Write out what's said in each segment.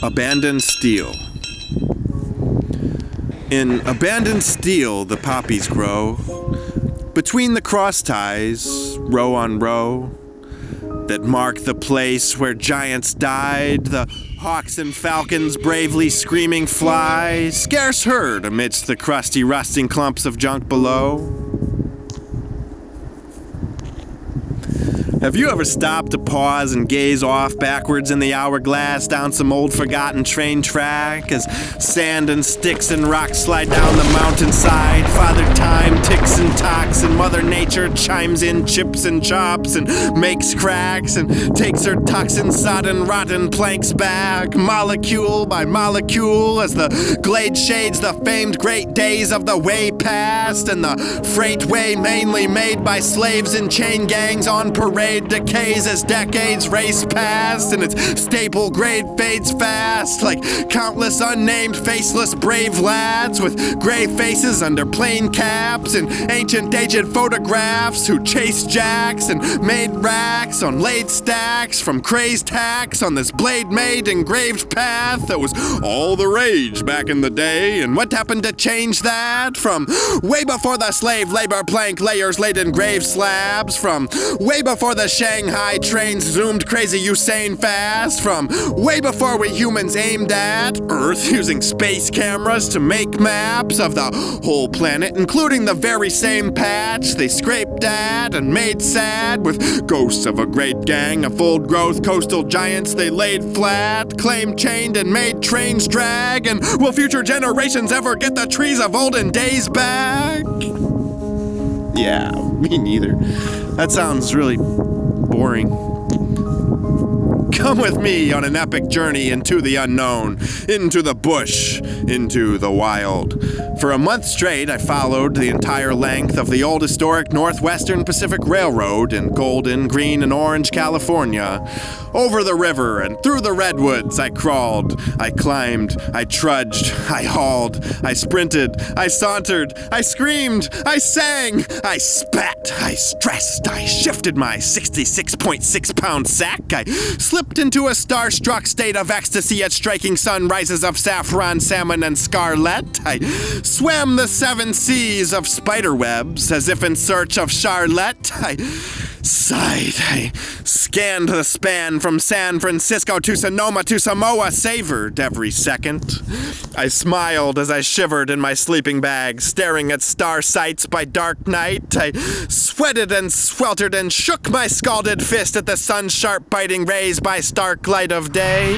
Abandoned steel. In abandoned steel, the poppies grow. Between the cross ties, row on row, that mark the place where giants died, the hawks and falcons bravely screaming fly, scarce heard amidst the crusty, rusting clumps of junk below. Have you ever stopped to pause and gaze off backwards in the hourglass down some old forgotten train track as sand and sticks and rocks slide down the mountainside? Father Time ticks and talks and Mother Nature chimes in chips and chops and makes cracks and takes her toxin sodden rotten planks back, molecule by molecule, as the glade shades the famed great days of the way past, and the freight way mainly made by slaves in chain gangs on parade decays as decades race past, and its staple grade fades fast like countless unnamed faceless brave lads with gray faces under plain caps and ancient aged photographs who chased jacks and made racks on laid stacks from crazed hacks on this blade-made engraved path that was all the rage back in the day. And what happened to change that? From way before the slave labor plank layers laid in grave slabs, from way before the Shanghai trains zoomed crazy Usain fast, from way before we humans aimed at Earth using space cameras to make maps of the whole planet, including the very same patch they scraped at and made sad with ghosts of a great gang of old-growth coastal giants they laid flat, claimed chained and made trains drag. And will future generations ever get the trees of olden days back? Yeah, me neither. That sounds really boring. Come with me on an epic journey into the unknown, into the bush, into the wild. For a month straight, I followed the entire length of the old historic Northwestern Pacific Railroad in golden, green, and orange California. Over the river and through the redwoods, I crawled, I climbed, I trudged, I hauled, I sprinted, I sauntered, I screamed, I sang, I spat, I stressed, I shifted my 66.6-pound sack, I slipped into a starstruck state of ecstasy at striking sunrises of saffron, salmon, and scarlet. I swam the 7 seas of spiderwebs as if in search of Charlotte. I sighed. I scanned the span from San Francisco to Sonoma to Samoa, savored every second. I smiled as I shivered in my sleeping bag, staring at star sights by dark night. I sweated and sweltered and shook my scalded fist at the sun's sharp biting rays by stark light of day.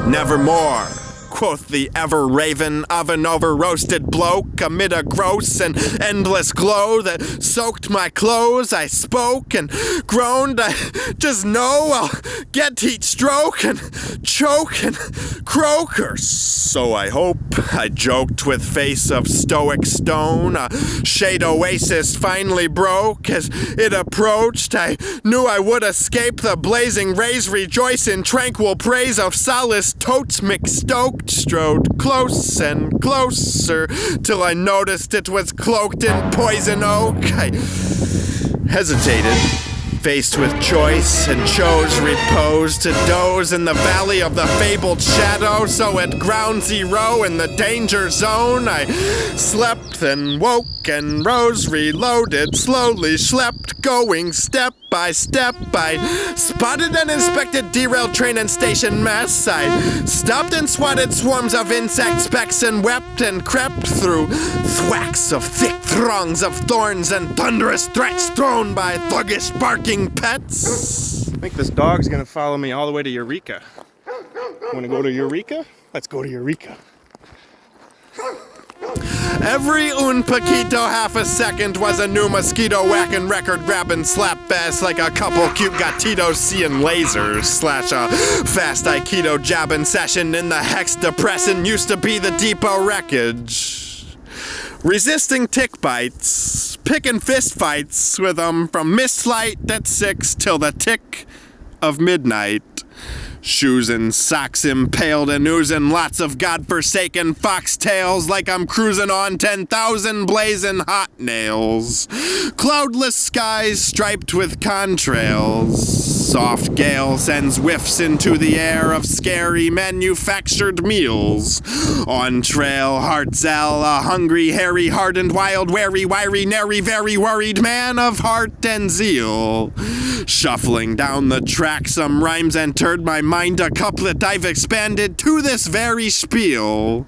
Nevermore, quoth the ever-raven, oven-over-roasted bloke, amid a gross and endless glow that soaked my clothes. I spoke and groaned. I just know I'll get heat stroke and choke and croak, or so I hope. I joked with face of stoic stone. A shade oasis finally broke as it approached. I knew I would escape the blazing rays, rejoice in tranquil praise of solace totes McStoked. Strode close and closer till I noticed it was cloaked in poison oak. I hesitated, faced with choice, and chose repose to doze in the valley of the fabled shadow. So at ground zero in the danger zone, I slept and woke and rose, reloaded, slowly schlepped, going step by step. I spotted and inspected derailed train and station mess. I stopped and swatted swarms of insect specks and wept and crept through thwacks of thick throngs of thorns and thunderous threats thrown by thuggish barking pets. I think this dog's gonna follow me all the way to Eureka. Wanna go to Eureka? Let's go to Eureka. Every un poquito half a second was a new mosquito whacking, record grabbing, slap fast like a couple cute gatitos seeing lasers, slash a fast aikido jabbing session in the hex depressing used to be the depot wreckage. Resisting tick bites, picking fist fights with 'em from mist-light at 6 till the tick of midnight. Shoes and socks impaled and oozing lots of godforsaken foxtails like I'm cruising on 10,000 blazing hot nails. Cloudless skies striped with contrails. soft gale sends whiffs into the air of scary manufactured meals. On trail, Hartzell, a hungry, hairy, hardened, wild, wary, wiry, nary, very worried man of heart and zeal. Shuffling down the track, some rhymes entered my mind, a couplet I've expanded to this very spiel.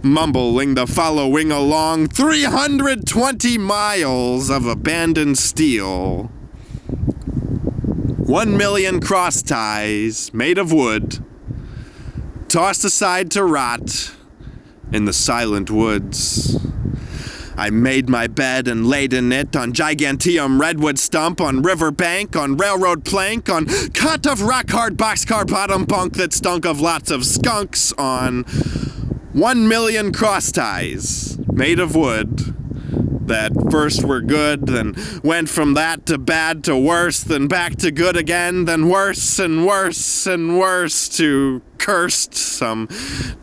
Mumbling the following along 320 miles of abandoned steel. 1,000,000 cross ties made of wood, tossed aside to rot in the silent woods. I made my bed and laid in it on giganteum redwood stump, on river bank, on railroad plank, on cot of rock-hard boxcar bottom bunk that stunk of lots of skunks, on 1,000,000 cross ties made of wood that first were good, then went from that to bad to worse, then back to good again, then worse and worse and worse to cursed, some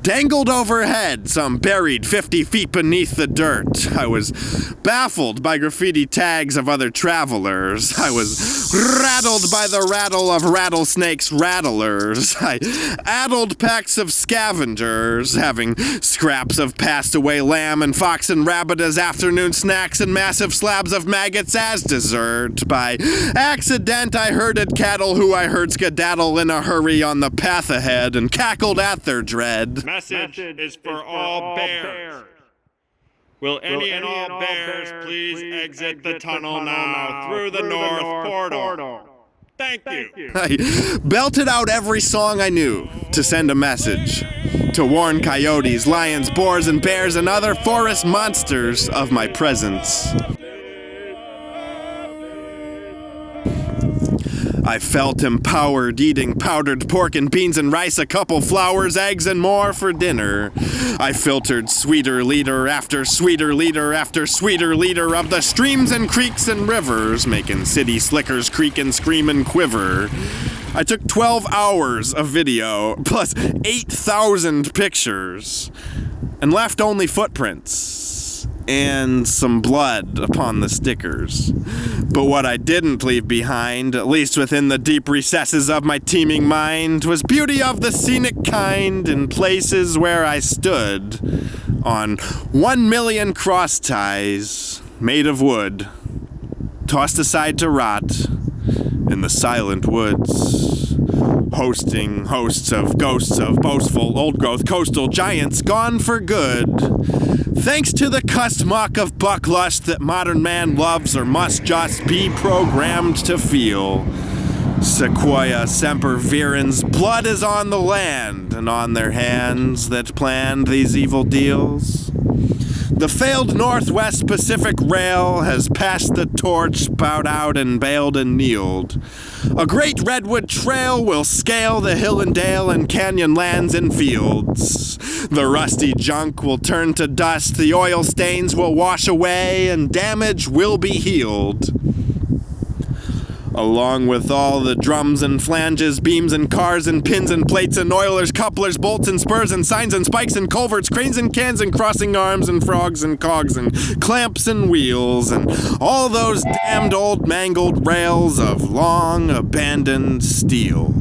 dangled overhead, some buried 50 feet beneath the dirt. I was baffled by graffiti tags of other travelers. I was rattled by the rattle of rattlesnakes' rattlers. I addled packs of scavengers, having scraps of passed away lamb and fox and rabbit as afternoon snacks and massive slabs of maggots as dessert. By accident I herded cattle who I heard skedaddle in a hurry on the path ahead and cackled at their dread. Message is for all bears. Will any and all bears please exit the tunnel now through the north portal? Thank you. I belted out every song I knew to send a message, to warn coyotes, lions, boars, and bears and other forest monsters of my presence. I felt empowered, eating powdered pork and beans and rice, a couple flowers, eggs, and more for dinner. I filtered sweeter leader after sweeter leader after sweeter leader of the streams and creeks and rivers, making city slickers creak and scream and quiver. I took 12 hours of video, plus 8,000 pictures, and left only footprints and some blood upon the stickers. But what I didn't leave behind, at least within the deep recesses of my teeming mind, was beauty of the scenic kind in places where I stood on 1,000,000 cross ties made of wood, tossed aside to rot in the silent woods, hosting hosts of ghosts of boastful old-growth coastal giants gone for good. Thanks to the cussed muck of bucklust that modern man loves or must just be programmed to feel. Sequoia sempervirens, blood is on the land and on their hands that planned these evil deals. The failed Northwest Pacific Rail has passed the torch, bowed out and bailed and kneeled. A great redwood trail will scale the hill and dale and canyon lands and fields. The rusty junk will turn to dust, the oil stains will wash away, and damage will be healed. Along with all the drums and flanges, beams and cars and pins and plates and oilers, couplers, bolts and spurs and signs and spikes and culverts, cranes and cans and crossing arms and frogs and cogs and clamps and wheels and all those damned old mangled rails of long abandoned steel.